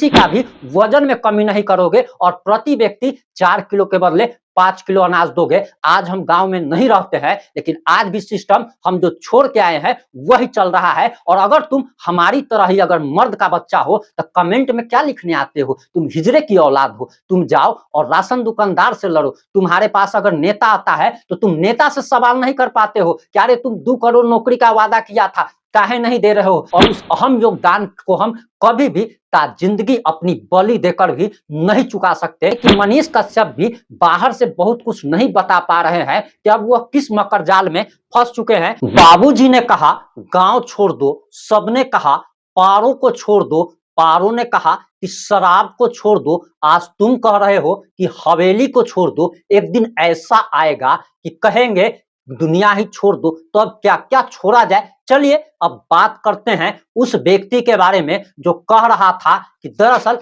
किसी का भी वजन में कमी नहीं करोगे और प्रति व्यक्ति 4 किलो के बदले 5 किलो अनाज दोगे। आज हम गांव में नहीं रहते हैं, लेकिन आज भी सिस्टम हम जो छोड़ के आए हैं वही चल रहा है। और अगर तुम हमारी तरह ही अगर मर्द का बच्चा हो तो कमेंट में क्या लिखने आते हो? तुम हिजरे की औलाद हो। तुम जाओ और राशन दुकानदार से लड़ो। तुम्हारे पास अगर नेता आता है तो तुम नेता से सवाल नहीं कर पाते हो, क्या रे तुम 2 करोड़ नौकरी का वादा किया था, काहे नहीं दे रहे हो? और उस अहम योगदान को हम कभी भी जिंदगी अपनी बलि देकर भी नहीं चुका सकते। कि मनीष कश्यप भी बाहर से बहुत कुछ नहीं बता पा रहे हैं कि अब वह किस मकर जाल में फंस चुके हैं। बाबूजी ने कहा गांव छोड़ दो, सबने कहा पारों को छोड़ दो, पारों ने कहा कि शराब को छोड़ दो, आज तुम कह रहे हो कि हवेली को छोड़ दो। एक दिन ऐसा आएगा कि कहेंगे दुनिया ही छोड़ दो। तो अब क्या क्या छोड़ा जाए? चलिए अब बात करते हैं उस व्यक्ति के बारे में जो कह रहा था कि दरअसल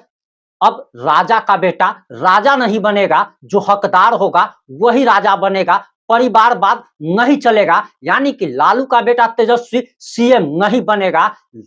अब राजा का बेटा राजा नहीं बनेगा, जो हकदार होगा वही राजा बनेगा, परिवारवाद नहीं चलेगा। यानी कि लालू का बेटा तेजस्वी सीएम नहीं बनेगा,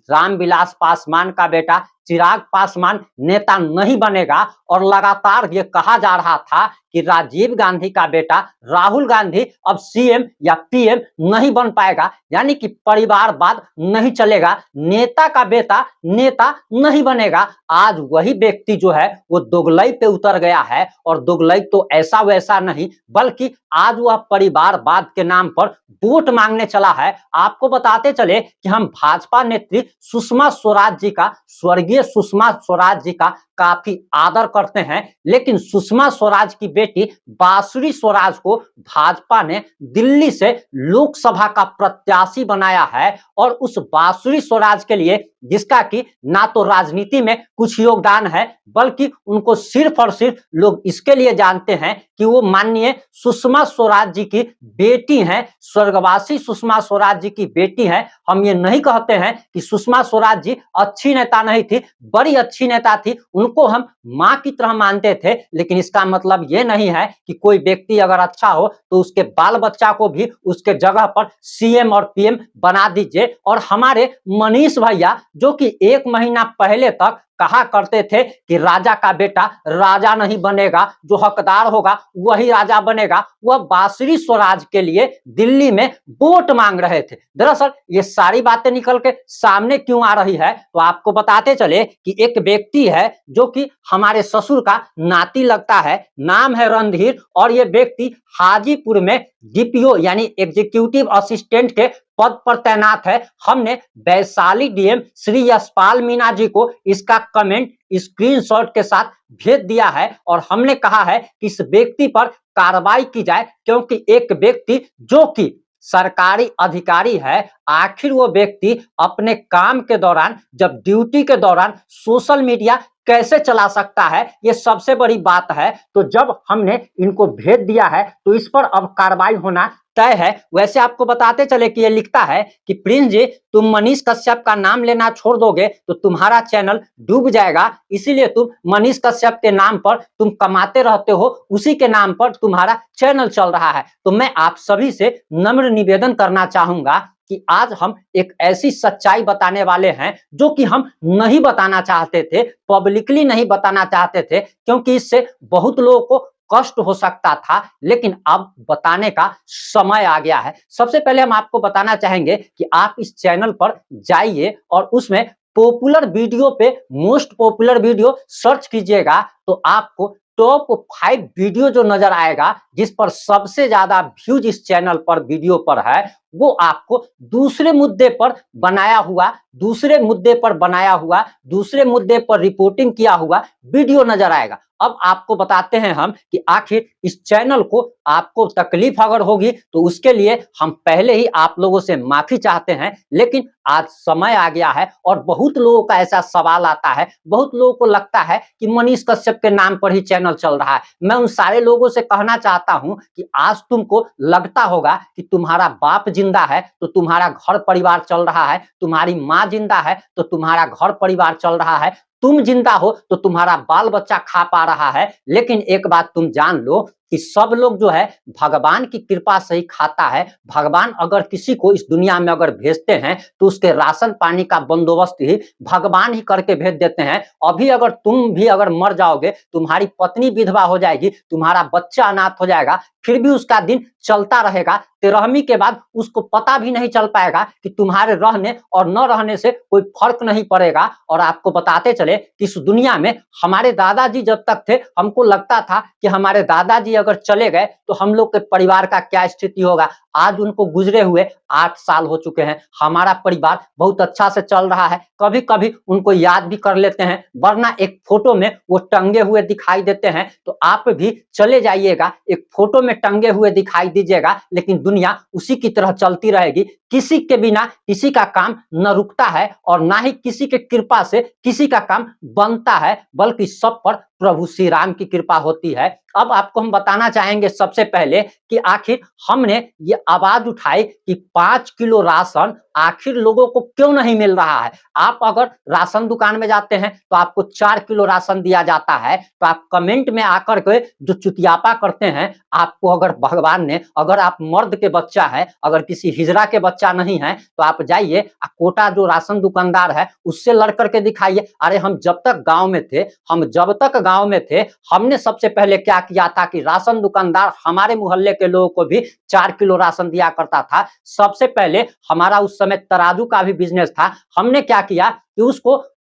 रामविलास पासवान का बेटा चिराग पासवान नेता नहीं बनेगा। और लगातार ये कहा जा रहा था कि राजीव गांधी का बेटा राहुल गांधी अब सीएम या पीएम नहीं बन पाएगा, यानी कि परिवारवाद नहीं चलेगा, नेता का बेटा नेता नहीं बनेगा। आज वही व्यक्ति जो है वो दोगलई पे उतर गया है, और दोगलई तो ऐसा वैसा नहीं, बल्कि आज वह परिवारवाद के नाम पर वोट मांगने चला है। आपको बताते चले कि हम भाजपा नेत्री सुषमा स्वराज जी का, स्वर्गीय सुषमा स्वराज जी का काफी आदर करते हैं, लेकिन सुषमा स्वराज की बेटी बांसुरी स्वराज को भाजपा ने दिल्ली से लोकसभा का प्रत्याशी बनाया है। और उस बांसुरी स्वराज के लिए, जिसका कि ना तो राजनीति में कुछ योगदान है, बल्कि उनको सिर्फ और सिर्फ लोग इसके लिए जानते हैं कि वो माननीय सुषमा स्वराज जी की बेटी हैं, स्वर्गवासी सुषमा स्वराज जी की बेटी हैं। हम ये नहीं कहते हैं कि सुषमा स्वराज जी अच्छी नेता नहीं थी, बड़ी अच्छी नेता थी, उनको हम मां की तरह मानते थे, लेकिन इसका मतलब ये नहीं है कि कोई व्यक्ति अगर अच्छा हो तो उसके बाल बच्चा को भी उसके जगह पर सीएम और पीएम बना दीजिए। और हमारे मनीष भैया जो कि 1 महीना पहले तक कहा करते थे कि राजा का बेटा राजा नहीं बनेगा, जो हकदार होगा वही राजा बनेगा, वह बांसुरी स्वराज के लिए दिल्ली में वोट मांग रहे थे। दरअसल ये सारी बातें निकल के सामने क्यों आ रही है, तो आपको बताते चले कि एक व्यक्ति है जो कि हमारे ससुर का नाती लगता है, नाम है रणधीर, और ये व्यक्ति हाजीपुर में डीपीओ यानी एग्जीक्यूटिव असिस्टेंट के पद पर तैनात है। हमने वैशाली डीएम श्री यशपाल मीणा जी को इसका कमेंट स्क्रीनशॉट के साथ भेज दिया है, और हमने कहा है कि इस व्यक्ति पर कार्रवाई की जाए, क्योंकि एक व्यक्ति जो कि सरकारी अधिकारी है, आखिर वो व्यक्ति अपने काम के दौरान, जब ड्यूटी के दौरान सोशल मीडिया कैसे चला सकता है, ये सबसे बड़ी बात है। तो जब हमने इनको भेज दिया है तो इस पर अब कार्रवाई होना तय है। वैसे आपको बताते चले कि ये लिखता है कि प्रिंस जी, तुम मनीष कश्यप का नाम लेना छोड़ दोगे तो तुम्हारा चैनल डूब जाएगा, इसीलिए तुम मनीष कश्यप के नाम पर तुम कमाते रहते हो, उसी के नाम पर तुम्हारा चैनल चल रहा है। तो मैं आप सभी से नम्र निवेदन करना चाहूंगा कि आज हम एक ऐसी सच्चाई बताने वाले हैं जो कि हम नहीं बताना चाहते थे, पब्लिकली नहीं बताना चाहते थे, क्योंकि इससे बहुत लोगों को कष्ट हो सकता था, लेकिन अब बताने का समय आ गया है। सबसे पहले हम आपको बताना चाहेंगे कि आप इस चैनल पर जाइए और उसमें पॉपुलर वीडियो पे मोस्ट पॉपुलर वीडियो सर्च कीजिएगा, तो आपको टॉप 5 वीडियो जो नजर आएगा, जिस पर सबसे ज्यादा व्यूज इस चैनल पर वीडियो पर है, वो आपको दूसरे मुद्दे पर बनाया हुआ, दूसरे मुद्दे पर रिपोर्टिंग किया हुआ वीडियो नजर आएगा। अब आपको बताते हैं हम कि आखिर इस चैनल को आपको तकलीफ अगर होगी तो उसके लिए हम पहले ही आप लोगों से माफी चाहते हैं, लेकिन आज समय आ गया है और बहुत लोगों का ऐसा सवाल आता है, बहुत लोगों को लगता है कि मनीष कश्यप के नाम पर ही चैनल चल रहा है। मैं उन सारे लोगों से कहना चाहता हूं कि आज तुमको लगता होगा कि तुम्हारा बाप जिंदा है तो तुम्हारा घर परिवार चल रहा है, तुम्हारी माँ जिंदा है तो तुम्हारा घर परिवार चल रहा है, तुम जिंदा हो तो तुम्हारा बाल बच्चा खा पा रहा है, लेकिन एक बात तुम जान लो कि सब लोग जो है भगवान की कृपा से ही खाता है। भगवान अगर किसी को इस दुनिया में अगर भेजते हैं तो उसके राशन पानी का बंदोबस्त ही भगवान ही करके भेज देते हैं। अभी अगर तुम भी अगर मर जाओगे, तुम्हारी पत्नी विधवा हो जाएगी, तुम्हारा बच्चा अनाथ हो जाएगा, फिर भी उसका दिन चलता रहेगा। 13वीं के बाद उसको पता भी नहीं चल पाएगा कि तुम्हारे रहने और न रहने से कोई फर्क नहीं पड़ेगा। और आपको बताते चले कि इस दुनिया में हमारे दादाजी जब तक थे, हमको लगता था कि हमारे दादाजी अगर चले गए तो हम लोग के परिवार का क्या स्थिति होगा। आज उनको गुजरे हुए 8 साल हो चुके हैं, हमारा परिवार बहुत अच्छा से चल रहा है। कभी कभी उनको याद भी कर लेते हैं, वरना एक फोटो में वो टंगे हुए दिखाई देते हैं। तो आप भी चले जाइएगा, एक फोटो में टंगे हुए दिखाई दीजिएगा, लेकिन दुनिया उसी की तरह चलती रहेगी। किसी के बिना किसी का काम न रुकता है और ना ही किसी के कृपा से किसी का काम बनता है, बल्कि सब पर प्रभु श्री राम की कृपा होती है। अब आपको हम बताना चाहेंगे सबसे पहले कि आखिर हमने ये आवाज उठाई कि 5 किलो राशन आखिर लोगों को क्यों नहीं मिल रहा है। आप अगर राशन दुकान में जाते हैं तो आपको 4 किलो राशन दिया जाता है, तो आप कमेंट में आकर के जो चुतियापा करते हैं, आपको अगर भगवान ने, अगर आप मर्द के बच्चा है, अगर किसी हिजड़ा के बच्चा नहीं है, तो आप जाइए कोटा जो राशन दुकानदार है उससे लड़ करके दिखाइए। अरे हम जब तक गांव में थे, हमने सबसे पहले क्या किया था कि राशन दुकानदार हमारे मोहल्ले के लोगों को भी 4 किलो राशन दिया करता था। सबसे पहले हमारा उस समय तराजू का भी बिजनेस था। हमने क्या किया कि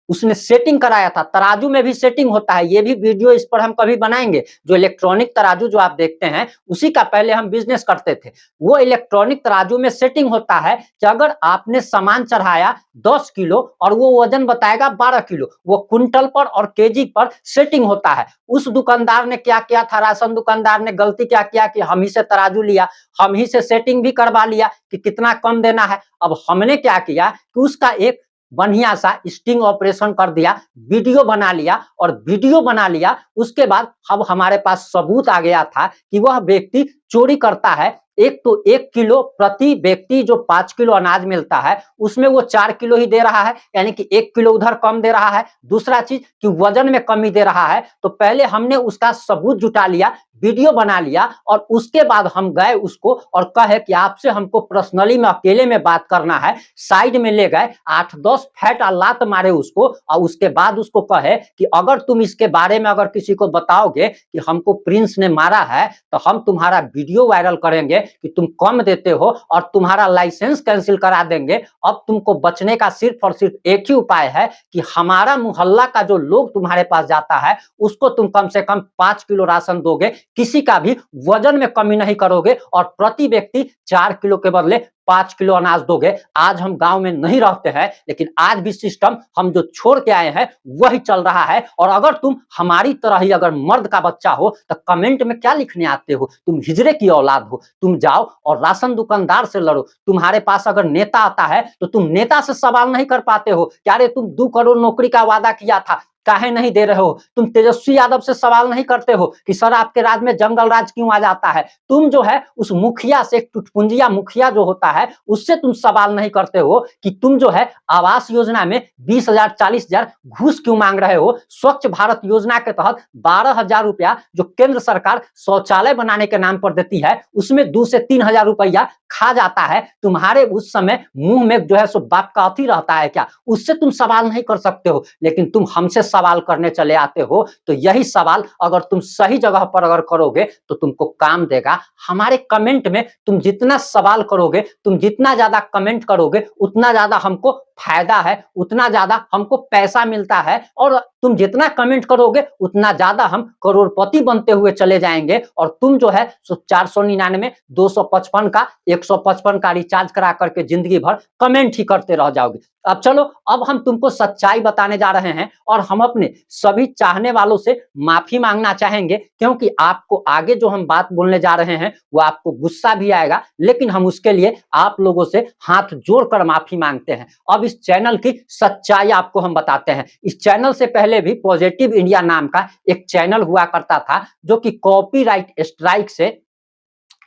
उसने सेटिंग कराया था। तराजू में भी सेटिंग होता है, ये भी वीडियो इस पर हम कभी बनाएंगे। जो इलेक्ट्रॉनिक तराजू जो आप देखते हैं, उसी का पहले हम बिजनेस करते थे। वो इलेक्ट्रॉनिक तराजू में सेटिंग होता है कि अगर आपने सामान चढ़ाया 10 किलो और वो वजन बताएगा 12 किलो, वो कुंटल पर और केजी पर सेटिंग होता है। उस दुकानदार ने क्या किया था, राशन दुकानदार ने गलती क्या किया कि हम ही से तराजू लिया, हम ही से सेटिंग भी करवा लिया कि कितना कम देना है। अब हमने क्या किया कि उसका एक बढ़िया सा स्टिंग ऑपरेशन कर दिया, वीडियो बना लिया, और वीडियो बना लिया उसके बाद अब हमारे पास सबूत आ गया था कि वह व्यक्ति चोरी करता है। एक तो 1 किलो प्रति व्यक्ति जो 5 किलो अनाज मिलता है उसमें वो 4 किलो ही दे रहा है, यानी कि 1 किलो उधर कम दे रहा है। दूसरा चीज कि वजन में कमी दे रहा है। तो पहले हमने उसका सबूत जुटा लिया, वीडियो बना लिया, और उसके बाद हम गए उसको और कहे कि आपसे हमको पर्सनली में अकेले में बात करना है। साइड में ले गए, 8-10 फैट लात मारे उसको, और उसके बाद उसको कहे कि अगर तुम इसके बारे में अगर किसी को बताओगे कि हमको प्रिंस ने मारा है तो हम तुम्हारा वीडियो वायरल करेंगे कि तुम कम देते हो और तुम्हारा लाइसेंस कैंसिल करा देंगे। अब तुमको बचने का सिर्फ और सिर्फ एक ही उपाय है कि हमारा मोहल्ला का जो लोग तुम्हारे पास जाता है उसको तुम कम से कम 5 किलो राशन दोगे, किसी का भी वजन में कमी नहीं करोगे, और प्रति व्यक्ति 4 किलो के बदले 5 किलो अनाज दोगे। आज हम गांव में नहीं रहते हैं, लेकिन आज भी सिस्टम हम जो छोड़ के आए हैं वही चल रहा है। और अगर तुम हमारी तरह ही अगर मर्द का बच्चा हो तो कमेंट में क्या लिखने आते हो, तुम हिजड़े की औलाद हो, तुम जाओ और राशन दुकानदार से लड़ो। तुम्हारे पास अगर नेता आता है तो तुम नेता से सवाल नहीं कर पाते हो, क्या रे तुम 2 करोड़ नौकरी का वादा किया था, काहे नहीं दे रहे हो। तुम तेजस्वी यादव से सवाल नहीं करते हो कि सर आपके राज में जंगल राज क्यों आ जाता है। तुम जो है उस मुखिया से, टुटपुंजिया मुखिया जो होता है उससे तुम सवाल नहीं करते हो कि तुम जो है आवास योजना में 20,000 40,000 घूस क्यों मांग रहे हो। स्वच्छ भारत योजना के तहत 12,000 रुपया जो केंद्र सरकार शौचालय बनाने के नाम पर देती है उसमें 2 से 3,000 रुपया खा जाता है। तुम्हारे उस समय मुंह में जो है सो बाप का अथी रहता है क्या, उससे तुम सवाल नहीं कर सकते हो, लेकिन तुम हमसे सवाल करने चले आते हो। तो यही सवाल अगर तुम सही जगह पर अगर करोगे तो तुमको काम देगा। हमारे कमेंट में तुम जितना सवाल करोगे, तुम जितना ज्यादा कमेंट करोगे, उतना ज्यादा हमको फायदा है, उतना ज्यादा हमको पैसा मिलता है, और तुम जितना कमेंट करोगे उतना ज्यादा हम करोड़पति बनते हुए चले जाएंगे। और तुम जो है 499 255 का 155 का रिचार्ज करा करके जिंदगी भर कमेंट ही करते रह जाओगे। अब चलो, अब हम तुमको सच्चाई बताने जा रहे हैं और हम अपने सभी चाहने वालों से माफी मांगना चाहेंगे, क्योंकि आपको आगे जो हम बात बोलने जा रहे हैं वो आपको गुस्सा भी आएगा, लेकिन हम उसके लिए आप लोगों से हाथ जोड़कर माफी मांगते हैं। अब इस चैनल की सच्चाई आपको हम बताते हैं। इस चैनल से पहले भी पॉजिटिव इंडिया नाम का एक चैनल हुआ करता था, जो कि कॉपीराइट स्ट्राइक से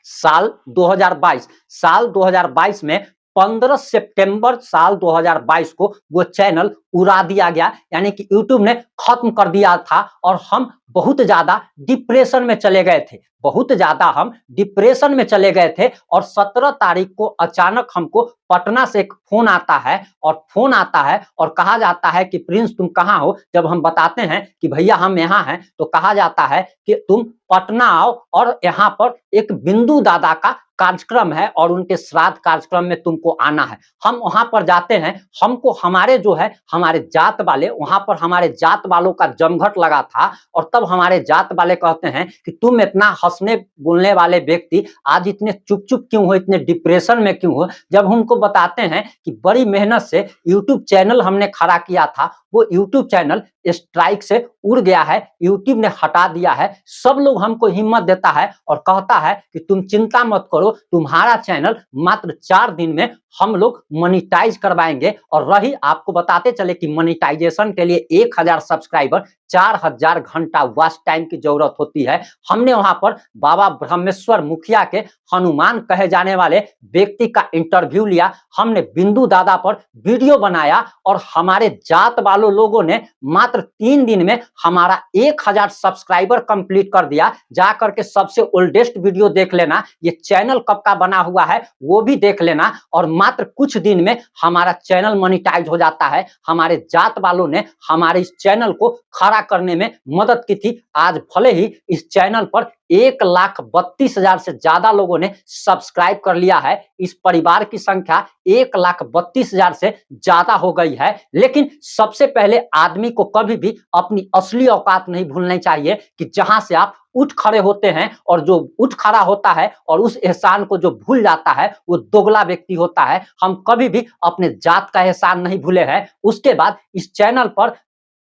साल 2022 में 15 सितंबर साल 2022 को वो चैनल उड़ा दिया गया, यानी कि यूट्यूब ने खत्म कर दिया था और हम बहुत ज्यादा डिप्रेशन में चले गए थे, बहुत ज्यादा हम डिप्रेशन में चले गए थे। और 17 तारीख को अचानक हमको पटना से एक फोन आता है और कहा जाता है कि प्रिंस तुम कहाँ हो। जब हम बताते हैं कि भैया हम यहाँ हैं, तो कहा जाता है कि तुम पटना आओ और यहाँ पर एक बिंदु दादा का कार्यक्रम है और उनके श्राद्ध कार्यक्रम में तुमको आना है। हम वहां पर जाते हैं, हमको हमारे जो है हमारे जात वाले, वहां पर हमारे जात वालों का जमघट लगा था और तब हमारे जात वाले कहते हैं कि तुम इतना हंसने बोलने वाले व्यक्ति आज इतने चुप चुप क्यों हो, इतने डिप्रेशन में क्यों हो। जब हमको बताते हैं कि बड़ी मेहनत से यूट्यूब चैनल हमने खड़ा किया था, वो यूट्यूब चैनल स्ट्राइक से उड़ गया है, यूट्यूब ने हटा दिया है। सब लोग हमको हिम्मत देता है और कहता है कि तुम चिंता मत करो, तुम्हारा चैनल मात्र 4 दिन में हम लोग मोनेटाइज करवाएंगे। और रही आपको बताते चले कि मोनेटाइजेशन के लिए 1000 सब्सक्राइबर 4000 घंटा वॉच टाइम की जरूरत होती है। हमने वहां पर बाबा ब्रह्मेश्वर मुखिया के हनुमान कहे जाने वाले व्यक्ति का इंटरव्यू लिया, हमने बिंदु दादा पर वीडियो बनाया और हमारे जात वालों लोगों ने मात्र 3 दिन में हमारा 1000 सब्सक्राइबर कंप्लीट कर दिया। जाकर के सबसे ओल्डेस्ट वीडियो देख लेना, ये चैनल कब का बना हुआ है वो भी देख लेना। और मात्र कुछ दिन में हमारा चैनल मोनेटाइज हो जाता है। हमारे जात वालों ने हमारे इस चैनल को खड़ा करने में मदद की थी। आज भले ही इस चैनल पर 1,32,000 से ज्यादा लोगों ने सब्सक्राइब कर लिया है, इस परिवार की संख्या 1,32,000 से ज्यादा हो गई है, लेकिन सबसे पहले आदमी को कभी भी अपनी असली औकात नहीं भूलनी चाहिए कि जहां से आप उठ खड़े होते हैं, और जो उठ खड़ा होता है और उस एहसान को जो भूल जाता है वो दोगला व्यक्ति होता है। हम कभी भी अपने जात का एहसान नहीं भूले हैं। उसके बाद इस चैनल पर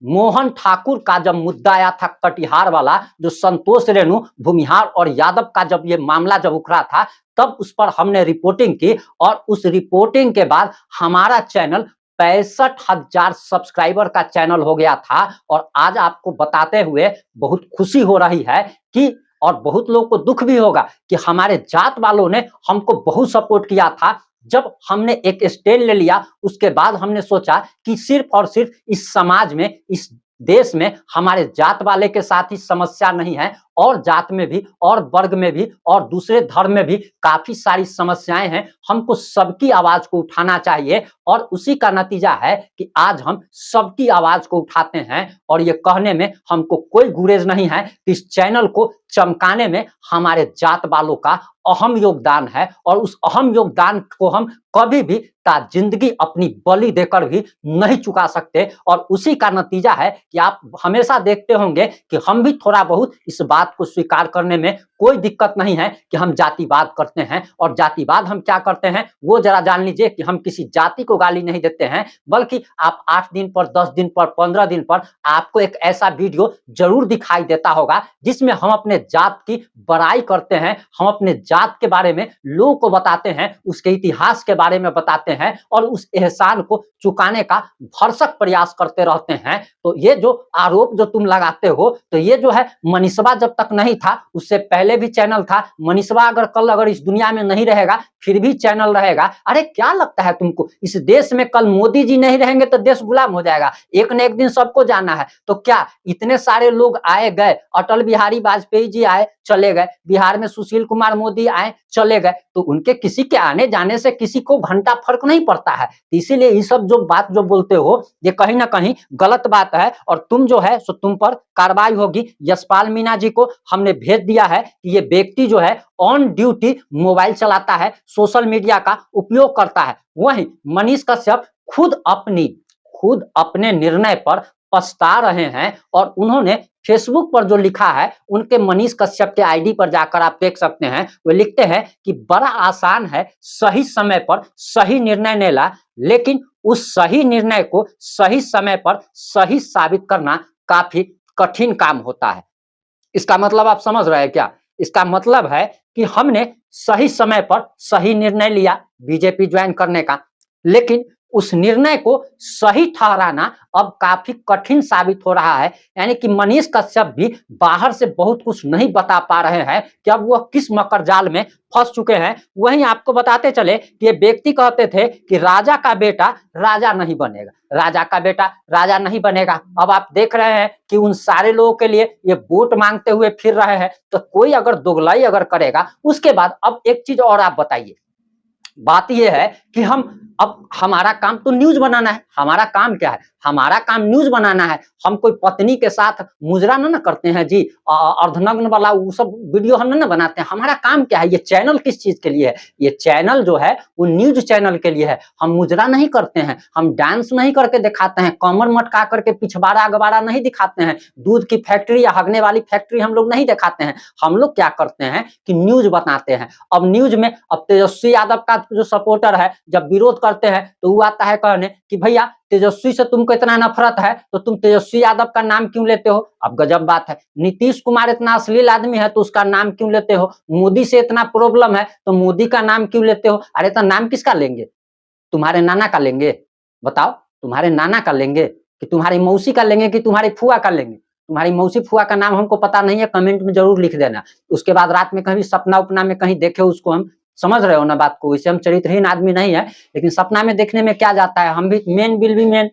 मोहन ठाकुर का जब मुद्दा आया था कटिहार वाला, जो संतोष रेणु भूमिहार और यादव का जब ये मामला जब उखड़ा था, तब उस पर हमने रिपोर्टिंग की और उस रिपोर्टिंग के बाद हमारा चैनल 65,000 सब्सक्राइबर का चैनल हो गया था। और आज आपको बताते हुए बहुत खुशी हो रही है कि, और बहुत लोगों को दुख भी होगा कि हमारे जात वालों ने हमको बहुत सपोर्ट किया था। जब हमने एक स्टैंड ले लिया, उसके बाद हमने सोचा कि सिर्फ और सिर्फ इस समाज में, इस देश में हमारे जात वाले के साथ ही समस्या नहीं है, और जात में भी और वर्ग में भी और दूसरे धर्म में भी काफी सारी समस्याएं हैं। हमको सबकी आवाज को उठाना चाहिए और उसी का नतीजा है कि आज हम सबकी आवाज को उठाते हैं। और ये कहने में हमको कोई गुरेज नहीं है कि इस चैनल को चमकाने में हमारे जात वालों का अहम योगदान है, और उस अहम योगदान को हम कभी भी जिंदगी अपनी बलि देकर भी नहीं चुका सकते। और उसी का नतीजा है कि आप हमेशा देखते होंगे कि हम भी थोड़ा बहुत इस बात को स्वीकार करने में कोई दिक्कत नहीं है कि हम जातिवाद करते हैं। और जातिवाद हम क्या करते हैं वो जरा जान लीजिए कि हम किसी जाति को गाली नहीं देते हैं, बल्कि आप 8 दिन पर, 10 दिन पर, 15 दिन पर आपको एक ऐसा वीडियो जरूर दिखाई देता होगा जिसमें हम अपने जात की बड़ाई करते हैं, हम अपने जात के बारे में लोगों को बताते हैं, उसके इतिहास के बारे में बताते हैं और उस एहसान को चुकाने का भरसक प्रयास करते रहते हैं। तो ये जो आरोप जो तुम लगाते हो, तो ये जो है मनीषवा जब तक नहीं था उससे पहले भी चैनल था। मनीषवा अगर इस दुनिया में नहीं रहेगा फिर भी चैनल रहेगा। अरे क्या लगता है तुमको, इस देश में कल मोदी जी नहीं रहेंगे तो देश गुलाम हो जाएगा? एक न एक दिन सबको जाना है। तो क्या इतने सारे लोग आए गए, अटल बिहारी वाजपेयी जी आए चले गए, बिहार में सुशील कुमार मोदी आए चले गए, तो उनके किसी के आने जाने से किसी को घंटा फर्क नहीं पड़ता है। इसीलिए ये सब जो बात जो बोलते हो ये कहीं ना कहीं गलत बात है और तुम जो है सो तुम पर कार्रवाई होगी। यशपाल मीणा जी को हमने भेज दिया है कि ये व्यक्ति जो है ऑन ड्यूटी मोबाइल चलाता है, सोशल मीडिया का उपयोग करता है। वहीं मनीष कश्यप खुद अपने निर्णय पर पछता रहे हैं और उन्होंने फेसबुक पर जो लिखा है, उनके मनीष कश्यप के आईडी पर जाकर आप देख सकते हैं, वो लिखते हैं कि बड़ा आसान है सही समय पर सही निर्णय लेना, लेकिन उस सही निर्णय को सही समय पर सही साबित करना काफी कठिन काम होता है। इसका मतलब आप समझ रहे हैं क्या? इसका मतलब है कि हमने सही समय पर सही निर्णय लिया बीजेपी ज्वाइन करने का, लेकिन उस निर्णय को सही ठहराना अब काफी कठिन साबित हो रहा है। यानी कि मनीष कश्यप भी बाहर से बहुत कुछ नहीं बता पा रहे हैं कि अब वह किस मकर जाल में फंस चुके हैं। वहीं आपको बताते चले कि ये व्यक्ति कहते थे कि राजा का बेटा राजा नहीं बनेगा, राजा का बेटा राजा नहीं बनेगा। अब आप देख रहे हैं कि उन सारे लोगों के लिए ये वोट मांगते हुए फिर रहे हैं। तो कोई अगर दोगलाई अगर करेगा, उसके बाद अब एक चीज और आप बताइए। बात यह है कि अब हमारा काम तो न्यूज बनाना है। हमारा काम क्या है? हमारा काम न्यूज बनाना है। हम कोई पत्नी के साथ मुजरा ना करते हैं जी, अर्धनग्न वाला वो सब वीडियो हम ना बनाते हैं। हमारा काम क्या है? ये चैनल किस चीज के लिए है? ये चैनल जो है वो न्यूज चैनल के लिए है। हम मुजरा नहीं करते हैं, हम डांस नहीं करके दिखाते हैं, कमर मटका करके पिछवाड़ा अगवाड़ा नहीं दिखाते हैं, दूध की फैक्ट्री या हगने वाली फैक्ट्री हम लोग नहीं दिखाते हैं। हम लोग क्या करते हैं कि न्यूज बनाते हैं। अब न्यूज में अब तेजस्वी यादव का जो सपोर्टर है जब विरोध करते हैं तो वो आता है कहने कि भैया तेजस्वी से तुमको इतना नफरत है तो तुम तेजस्वी यादव का नाम क्यों लेते हो? अब गजब बात है। नीतीश कुमार इतना अश्लील आदमी है तो उसका नाम क्यों लेते हो? मोदी से इतना प्रॉब्लम है तो मोदी का नाम क्यों लेते हो? अरे तो नाम किसका लेंगे? तुम्हारे नाना का लेंगे? बताओ, तुम्हारे नाना का लेंगे कि तुम्हारी मौसी का लेंगे कि तुम्हारी फुआ का लेंगे? तुम्हारी मौसी फुआ का नाम हमको पता नहीं है, कमेंट में जरूर लिख देना। उसके बाद रात में कहीं सपना उपना में कहीं देखे उसको, हम समझ रहे हो ना बात को। वैसे हम चरित्रहीन आदमी नहीं है, लेकिन सपना में देखने में क्या जाता है, हम भी मेन विल बी मेन,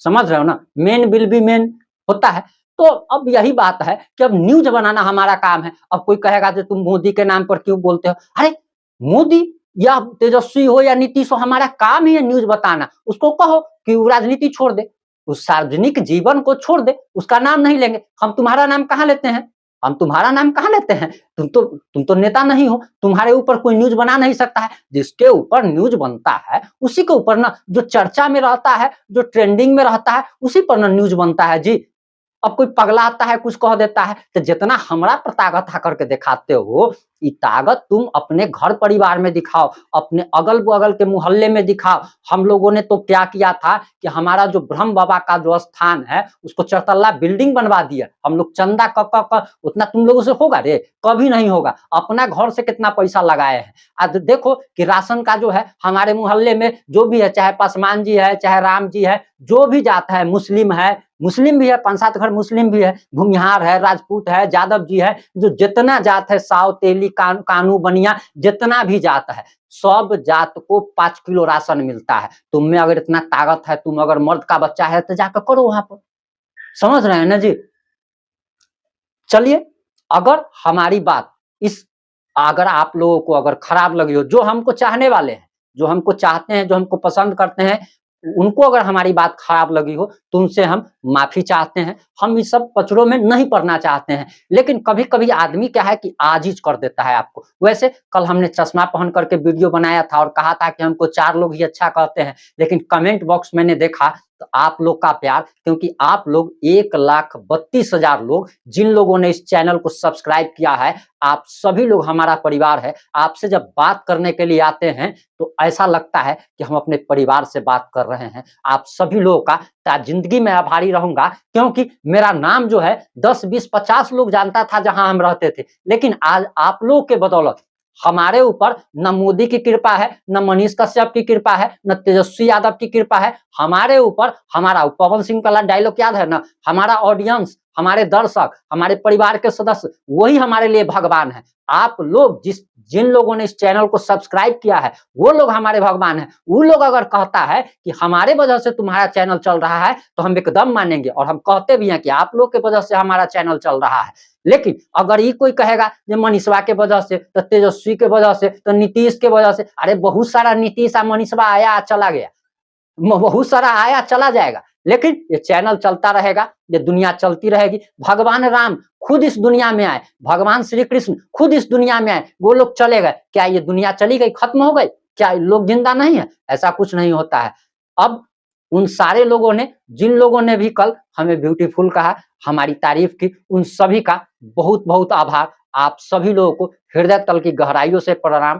समझ रहे हो ना, मेन विल बी मेन होता है। तो अब यही बात है कि अब न्यूज बनाना हमारा काम है। अब कोई कहेगा कि तुम मोदी के नाम पर क्यों बोलते हो? अरे मोदी या तेजस्वी हो या नीतीश हो, हमारा काम ही है न्यूज बताना। उसको कहो कि वो राजनीति छोड़ दे, उस सार्वजनिक जीवन को छोड़ दे, उसका नाम नहीं लेंगे। हम तुम्हारा नाम कहाँ लेते हैं? हम तुम्हारा नाम कहाँ लेते हैं? तुम तो नेता नहीं हो, तुम्हारे ऊपर कोई न्यूज बना नहीं सकता है। जिसके ऊपर न्यूज बनता है उसी के ऊपर ना, जो चर्चा में रहता है, जो ट्रेंडिंग में रहता है, उसी पर ना न्यूज बनता है जी। अब कोई पगला आता है कुछ कह देता है, तो जितना हमरा पर ताकत आकर के दिखाते हो, ये ताकत तुम अपने घर परिवार में दिखाओ, अपने अगल बगल के मोहल्ले में दिखाओ। हम लोगों ने तो क्या किया था कि हमारा जो ब्रह्म बाबा का जो स्थान है उसको 4 तल्ला बिल्डिंग बनवा दिया। हम लोग चंदा क उतना तुम लोगों से होगा रे? कभी नहीं होगा। अपना घर से कितना पैसा लगाए हैं। आज देखो कि राशन का जो है हमारे मोहल्ले में जो भी है, चाहे पासवान जी है, चाहे राम जी है, जो भी जात है, मुस्लिम भी है, 5-7 घर मुस्लिम भी है, भूमिहार है, राजपूत है, यादव जी है, जो जितना जात है, साव तेली कानू बनिया, जितना भी जात है, सब जात को 5 किलो राशन मिलता है। तुम में अगर इतना ताकत है, तुम अगर मर्द का बच्चा है तो जाकर करो वहां पर। समझ रहे हैं ना जी? चलिए, अगर हमारी बात अगर आप लोगों को अगर खराब लगी हो, जो हमको चाहने वाले हैं, जो हमको चाहते हैं, जो हमको पसंद करते हैं, उनको अगर हमारी बात खराब लगी हो तो उनसे हम माफी चाहते हैं। हम इस सब पचड़ों में नहीं पड़ना चाहते हैं। लेकिन कभी कभी आदमी क्या है कि आजिज कर देता है आपको। वैसे कल हमने चश्मा पहन करके वीडियो बनाया था और कहा था कि हमको 4 लोग ही अच्छा कहते हैं, लेकिन कमेंट बॉक्स मैंने देखा तो आप लोग का प्यार, क्योंकि आप लोग 1,32,000 लोग, जिन लोगों ने इस चैनल को सब्सक्राइब किया है, आप सभी लोग हमारा परिवार है। आपसे जब बात करने के लिए आते हैं तो ऐसा लगता है कि हम अपने परिवार से बात कर रहे हैं। आप सभी लोगों का जिंदगी में आभारी रहूंगा, क्योंकि मेरा नाम जो है 10, 20, 50 लोग जानता था जहां हम रहते थे, लेकिन आज आप लोगों के बदौलत हमारे ऊपर न मोदी की कृपा है, न मनीष कश्यप की कृपा है, न तेजस्वी यादव की कृपा है। हमारे ऊपर हमारा पवन सिंह का डायलॉग याद है ना, हमारा ऑडियंस, हमारे दर्शक, हमारे परिवार के सदस्य, वही हमारे लिए भगवान है। आप लोग जिन लोगों ने इस चैनल को सब्सक्राइब किया है, वो लोग हमारे भगवान हैं। वो लोग अगर कहता है कि हमारे वजह से तुम्हारा चैनल चल रहा है तो हम एकदम मानेंगे, और हम कहते भी हैं कि आप लोग के वजह से हमारा चैनल चल रहा है। लेकिन अगर ये कोई कहेगा कि मनीषवा के वजह से, तो तेजस्वी के वजह से, तो नीतीश के वजह से, अरे बहुत सारा नीतीश और मनीषवा आया चला गया, बहुत सारा आया चला जाएगा, लेकिन ये चैनल चलता रहेगा, ये दुनिया चलती रहेगी। भगवान राम खुद इस दुनिया में आए, भगवान श्री कृष्ण खुद इस दुनिया में आए, वो लोग चले गए, क्या ये दुनिया चली गई, खत्म हो गई? क्या लोग जिंदा नहीं है? ऐसा कुछ नहीं होता है। अब उन सारे लोगों ने, जिन लोगों ने भी कल हमें ब्यूटीफुल कहा, हमारी तारीफ की, उन सभी का बहुत बहुत आभार। आप सभी लोगों को हृदय तल की गहराइयों से प्रणाम।